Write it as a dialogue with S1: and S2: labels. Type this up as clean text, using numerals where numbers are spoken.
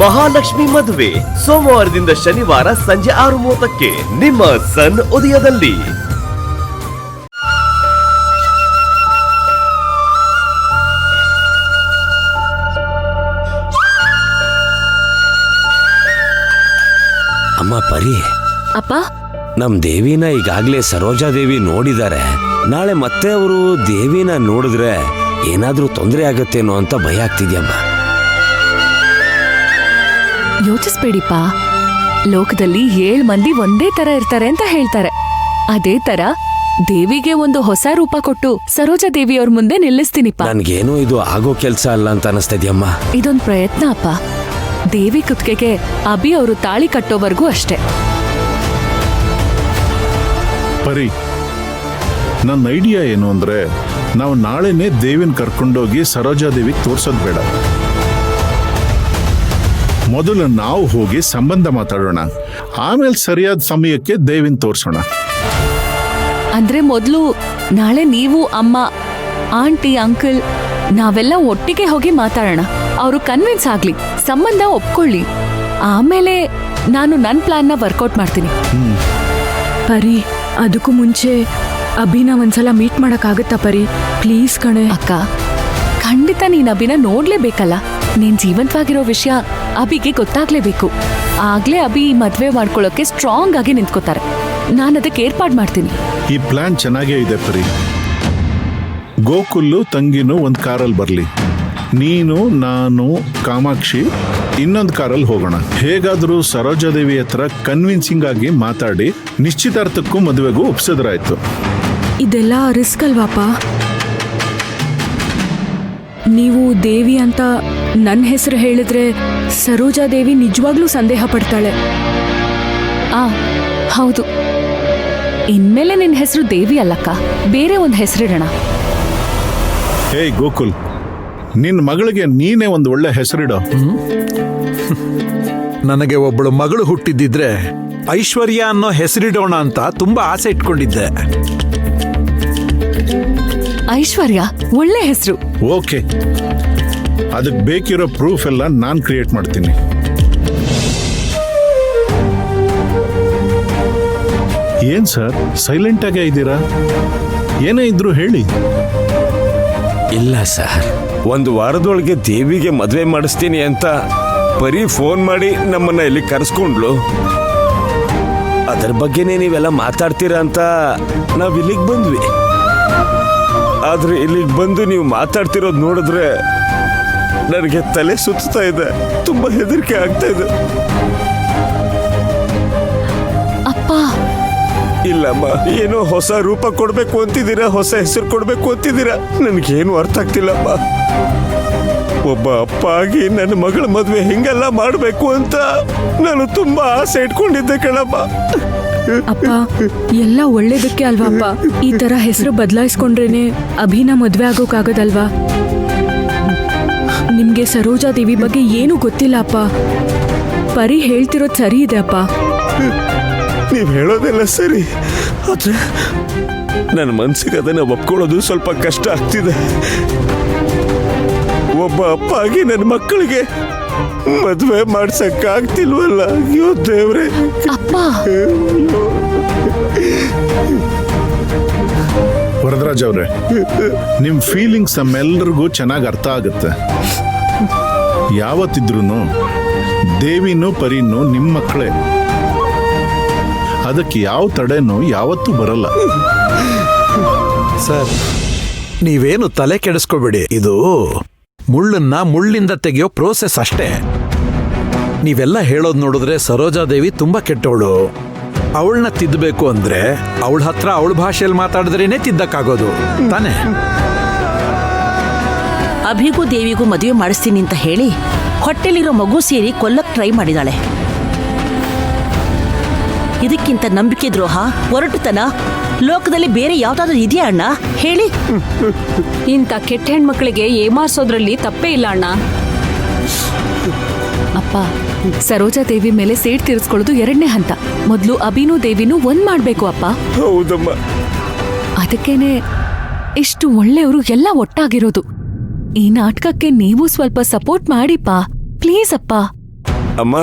S1: ಮಹಾಲಕ್ಷ್ಮಿ ಮದುವೆ ಸೋಮವಾರದಿಂದ ಶನಿವಾರ ಸಂಜೆ 6:30ಕ್ಕೆ ನಿಮ್ಮ ಸನ್ ಉದಯದಲ್ಲಿ.
S2: ಅಮ್ಮ ಪರಿ,
S3: ಅಪ್ಪ,
S2: ನಮ್ ದೇವಿನ ಈಗಾಗ್ಲೇ ಸರೋಜಾ ದೇವಿ ನೋಡಿದ್ದಾರೆ. ನಾಳೆ ಮತ್ತೆ ಅವರು ದೇವಿನ ನೋಡಿದ್ರೆ ಏನಾದ್ರೂ ತೊಂದರೆ ಆಗತ್ತೇನೋ ಅಂತ ಭಯ ಆಗ್ತಿದ್ಯಮ್ಮ.
S3: ಯೋಚಿಸ್ಬೇಡಿಪ್ಪ, ಲೋಕದಲ್ಲಿ 7 ಮಂದಿ ಒಂದೇ ತರ ಇರ್ತಾರೆ ಅಂತ ಹೇಳ್ತಾರೆ. ಅದೇ ತರ ದೇವಿಗೆ ಒಂದು ಹೊಸ ರೂಪ ಕೊಟ್ಟು ಸರೋಜಾ ದೇವಿಯವ್ರ ಮುಂದೆ ನಿಲ್ಲಿಸ್ತೀನಿಪ್ಪ.
S2: ನನ್ಗೇನೋ ಇದು ಆಗೋ ಕೆಲ್ಸ ಅಲ್ಲ ಅಂತ ಅನಿಸ್ತಿದ್ಯಮ್ಮ.
S3: ಇದೊಂದ್ ಪ್ರಯತ್ನ ಅಪ್ಪ. ದೇವಿ ಕುತ್ತಿಗೆಗೆ ಅಭಿ ಅವರು ತಾಳಿ ಕಟ್ಟೋವರೆಗೂ ಅಷ್ಟೇ.
S4: ಪರಿ, ನನ್ನ ಐಡಿಯಾ ಏನು ಅಂದ್ರೆ, ನಾವು ನಾಳೆನೆ ದೇವಿನ ಕರ್ಕೊಂಡೋಗಿ ಸರೋಜಾ ದೇವಿಗೆ ತೋರ್ಸೋದ್ ಬೇಡ. ಮೊದಲು ನಾವು ಹೋಗಿ ಸಂಬಂಧ ಮಾತಾಡೋಣ, ಆಮೇಲೆ ಸರಿಯಾದ ಸಮಯಕ್ಕೆ ದೇವಿನ ತೋರ್ಸೋಣ.
S3: ಅಂದ್ರೆ ಮೊದ್ಲು ನಾಳೆ ನೀವು, ಅಮ್ಮ, ಆಂಟಿ, ಅಂಕಲ್ ನಾವೆಲ್ಲ ಒಟ್ಟಿಗೆ ಹೋಗಿ ಮಾತಾಡೋಣ. ಅವರು ಕನ್ವಿನ್ಸ್ ಆಗ್ಲಿ, ಸಂಬಂಧ ಒಪ್ಕೊಳ್ಳಿ. ಆಮೇಲೆ ನಾನು ನನ್ನ ಪ್ಲಾನ್ನ ವರ್ಕೌಟ್ ಮಾಡ್ತೀನಿ.
S5: ಪರಿ, ಅದಕ್ಕೂ ಮುಂಚೆ ಅಭಿನ ಒಂದ್ಸಲ ಮೀಟ್ ಮಾಡಕ್ಕಾಗತ್ತಾ ಪರಿ? ಪ್ಲೀಸ್ ಕಣೆ.
S3: ಅಕ್ಕ, ಖಂಡಿತ ನೀನ್ ಅಭಿನ ನೋಡ್ಲೇಬೇಕಲ್ಲ. ನೀನ್ ಜೀವಂತವಾಗಿರೋ ವಿಷಯ ಅಭಿಗೆ ಗೊತ್ತಾಗ್ಲೇಬೇಕು. ಆಗ್ಲೇ ಅಭಿ ಮದ್ವೆ ಮಾಡ್ಕೊಳ್ಳೋಕೆ ಸ್ಟ್ರಾಂಗ್ ಆಗಿ ನಿಂತ್ಕೋತಾರೆ. ನಾನು ಅದಕ್ಕೆ ಏರ್ಪಾಡ್ ಮಾಡ್ತೀನಿ.
S4: ಈ ಪ್ಲಾನ್ ಚೆನ್ನಾಗೇ ಇದೆ ಪರಿ. ಗೋಕುಲ್ಲು ತಂಗಿನೂ ಒಂದ್ ಕಾರಲ್ಲಿ ಬರ್ಲಿ, ನೀನು, ನಾನು, ಕಾಮಾಕ್ಷಿ ಇನ್ನೊಂದು ಕಾರಲ್ಲಿ ಹೋಗೋಣ. ಹೇಗಾದ್ರೂ ಸರೋಜಾದೇವಿ ಹತ್ರ ಕನ್ವಿನ್ಸಿಂಗ್ ಆಗಿ ಮಾತಾಡಿ ನಿಶ್ಚಿತಾರ್ಥಕ್ಕೂ ಮದುವೆಗೂ ಒಪ್ಸಿದ್ರಾಯ್ತು.
S5: ಇದೆಲ್ಲ ರಿಸ್ಕ್ ಅಲ್ವಾಪ? ನೀವು ದೇವಿ ಅಂತ ನನ್ನ ಹೆಸರು ಹೇಳಿದ್ರೆ ಸರೋಜಾದೇವಿ ನಿಜವಾಗ್ಲೂ ಸಂದೇಹ ಪಡ್ತಾಳೆ.
S3: ಹೌದು, ಇನ್ಮೇಲೆ ನಿನ್ ಹೆಸರು ದೇವಿ ಅಲ್ಲಕ್ಕ, ಬೇರೆ ಒಂದು ಹೆಸರಿಡೋಣ.
S4: ಹೇ ಗೋಕುಲ್, ನಿನ್ನ ಮಗಳಿಗೆ ನೀನೇ ಒಂದು ಒಳ್ಳೆ ಹೆಸರಿಡೋ.
S6: ನನಗೆ ಒಬ್ಬಳು ಮಗಳು ಹುಟ್ಟಿದ್ದಿದ್ರೆ ಐಶ್ವರ್ಯ ಅನ್ನೋ ಹೆಸರಿಡೋಣ ಅಂತ ತುಂಬಾ ಆಸೆ ಇಟ್ಕೊಂಡಿದ್ದೆ.
S3: ಐಶ್ವರ್ಯ ಒಳ್ಳೆ ಹೆಸರು.
S4: ಓಕೆ, ಅದಕ್ಕೆ ಬೇಕಿರೋ ಪ್ರೂಫ್ ಎಲ್ಲ ನಾನು ಕ್ರಿಯೇಟ್ ಮಾಡ್ತೀನಿ. ಏನ್ ಸರ್ ಸೈಲೆಂಟ್ ಆಗೇ ಇದ್ದೀರಾ? ಏನೇ ಇದ್ರು ಹೇಳಿ.
S2: ಇಲ್ಲ ಸರ್, 1 ವಾರದೊಳಗೆ ದೇವಿಗೆ ಮದ್ವೆ ಮಾಡಿಸ್ತೀನಿ ಅಂತ ಪರಿ ಫೋನ್ ಮಾಡಿ ನಮ್ಮನ್ನ ಇಲ್ಲಿ ಕರೆಸ್ಕೊಂಡ್ಲು. ಅದರ ಬಗ್ಗೆನೇ ನೀವೆಲ್ಲ ಮಾತಾಡ್ತೀರಾ ಅಂತ ನಾವ್ ಇಲ್ಲಿಗೆ ಬಂದ್ವಿ. ಆದ್ರೆ ಇಲ್ಲಿಗೆ ಬಂದು ನೀವು ಮಾತಾಡ್ತಿರೋದು ನೋಡಿದ್ರೆ ನನಗೆ ತಲೆ ಸುತ್ತಾ ಇದೆ, ತುಂಬಾ ಹೆದರಿಕೆ ಆಗ್ತಾ ಇದೆ.
S3: ಅಪ್ಪ,
S2: ಇಲ್ಲಮ್ಮ, ಏನೋ ಹೊಸ ರೂಪ ಕೊಡ್ಬೇಕು ಅಂತಿದ್ದೀರಾ, ಹೊಸ ಹೆಸರು ಕೊಡ್ಬೇಕು ಅಂತಿದ್ದೀರಾ, ನನ್ಗೇನು ಅರ್ಥ ಆಗ್ತಿಲ್ಲಮ್ಮ. ಒಬ್ಬ ಅಪ್ಪ ಆಗಿ ನನ್ನ ಮಗಳ ಮದ್ವೆ ಹಿಂಗೆಲ್ಲ ಮಾಡ್ಬೇಕು ಅಂತ ನಾನು ತುಂಬಾ ಆಸೆ ಇಟ್ಕೊಂಡಿದ್ದೆ ಕಣಪ್ಪ.
S5: ಅಪ್ಪ, ಎಲ್ಲ ಒಳ್ಳೇದಕ್ಕೆ ಅಲ್ವಾಪ್ಪ. ಈ ತರ ಹೆಸರು ಬದಲಾಯಿಸ್ಕೊಂಡ್ರೇನೆ ಅಭಿನ ಮದ್ವೆ ಆಗೋಕ್ಕಾಗದಲ್ವಾ? ನಿಮ್ಗೆ ಸರೋಜಾದೇವಿ ಬಗ್ಗೆ ಏನೂ ಗೊತ್ತಿಲ್ಲ ಅಪ್ಪ. ಪರಿ ಹೇಳ್ತಿರೋದು ಸರಿ ಇದೆ ಅಪ್ಪ.
S2: ನೀವ್ ಹೇಳೋದೆಲ್ಲ ಸರಿ, ಆದ್ರೆ ನನ್ನ ಮನ್ಸಿಗೆ ಅದನ್ನ ಒಪ್ಕೊಳ್ಳೋದು ಸ್ವಲ್ಪ ಕಷ್ಟ ಆಗ್ತಿದೆ. ಒಬ್ಬ ಅಪ್ಪ ಆಗಿ ನನ್ನ ಮಕ್ಕಳಿಗೆ ಮದ್ವೆ ಮಾಡ್ಸಕ್ಕಾಗ್ತಿಲ್ವಲ್ಲ. ಅಯ್ಯೋ ದೇವ್ರೆ.
S3: ಅಪ್ಪ,
S4: ವರದರಾಜ್ ಅವ್ರೆ, ನಿಮ್ ಫೀಲಿಂಗ್ಸ್ ನಮ್ಮೆಲ್ಲರಿಗೂ ಚೆನ್ನಾಗಿ ಅರ್ಥ ಆಗುತ್ತೆ. ಯಾವತ್ತಿದ್ರೂ ದೇವಿನೂ ಪರಿನೂ ನಿಮ್ಮ ಮಕ್ಕಳೇ. ಅದಕ್ಕೆ ಯಾವ ತಡೆನೂ ಯಾವತ್ತೂ ಬರಲ್ಲ.
S6: ಸರ್, ನೀವೇನು ತಲೆ ಕೆಡಿಸ್ಕೋಬೇಡಿ. ಇದು ಮುಳ್ಳನ್ನ ಮುಳ್ಳಿಂದ ತೆಗೆಯೋ ಪ್ರೋಸೆಸ್ ಅಷ್ಟೇ. ನೀವೆಲ್ಲ ಹೇಳೋದು ನೋಡಿದ್ರೆ ಸರೋಜಾದೇವಿ ತುಂಬಾ ಕೆಟ್ಟವಳು. ಅವಳನ್ನ ತಿದ್ದಬೇಕು ಅಂದ್ರೆ ಅವಳ ಹತ್ರ ಅವಳ ಭಾಷೆಯಲ್ಲಿ ಮಾತಾಡಿದ್ರೇನೆ ತಿದ್ದಕ್ಕಾಗೋದು ತಾನೇ?
S7: ಅಭಿಗೂ ದೇವಿಗೂ ಮದುವೆ ಮಾಡಿಸ್ತೀನಿ ಅಂತ ಹೇಳಿ ಹೊಟ್ಟೆಲಿರೋ ಮಗು ಸೇರಿ ಕೊಲ್ಲಕ್ ಟ್ರೈ ಮಾಡಿದಾಳೆ. ಇದಕ್ಕಿಂತ ನಂಬಿಕೆ ದ್ರೋಹ, ಒರಟುತನ ಲೋಕದಲ್ಲಿ ಬೇರೆ ಯಾವ್ದಾದ್ರು ಇದೆಯಾ ಅಣ್ಣ ಹೇಳಿ?
S5: ಇಂಥ ಕೆಟ್ಟ ಹೆಣ್ಮಕ್ಳಿಗೆ ಏಮಾರ್ಸೋದ್ರಲ್ಲಿ ತಪ್ಪೇ ಇಲ್ಲ ಅಣ್ಣ.
S3: ಅಪ್ಪ, ಸರೋಜಾ ದೇವಿ ಮೇಲೆ ಸೇಡ್ ತೀರಿಸ್ಕೊಳ್ಳೋದು 2ನೇ ಹಂತ. ಮೊದಲು ಅಭಿನೂ ದೇವಿನೂ ಒಂದ್ ಮಾಡ್ಬೇಕು ಅಪ್ಪ.
S2: ಹೌದಮ್ಮ.
S3: ಅದಕ್ಕೇನೆ ಇಷ್ಟು ಒಳ್ಳೆಯವರು ಎಲ್ಲ ಒಟ್ಟಾಗಿರೋದು. ಈ ನಾಟಕಕ್ಕೆ ನೀವು ಸ್ವಲ್ಪ ಸಪೋರ್ಟ್ ಮಾಡಿಪ್ಪ, ಪ್ಲೀಸ್ ಅಪ್ಪ.
S2: ಅಮ್ಮ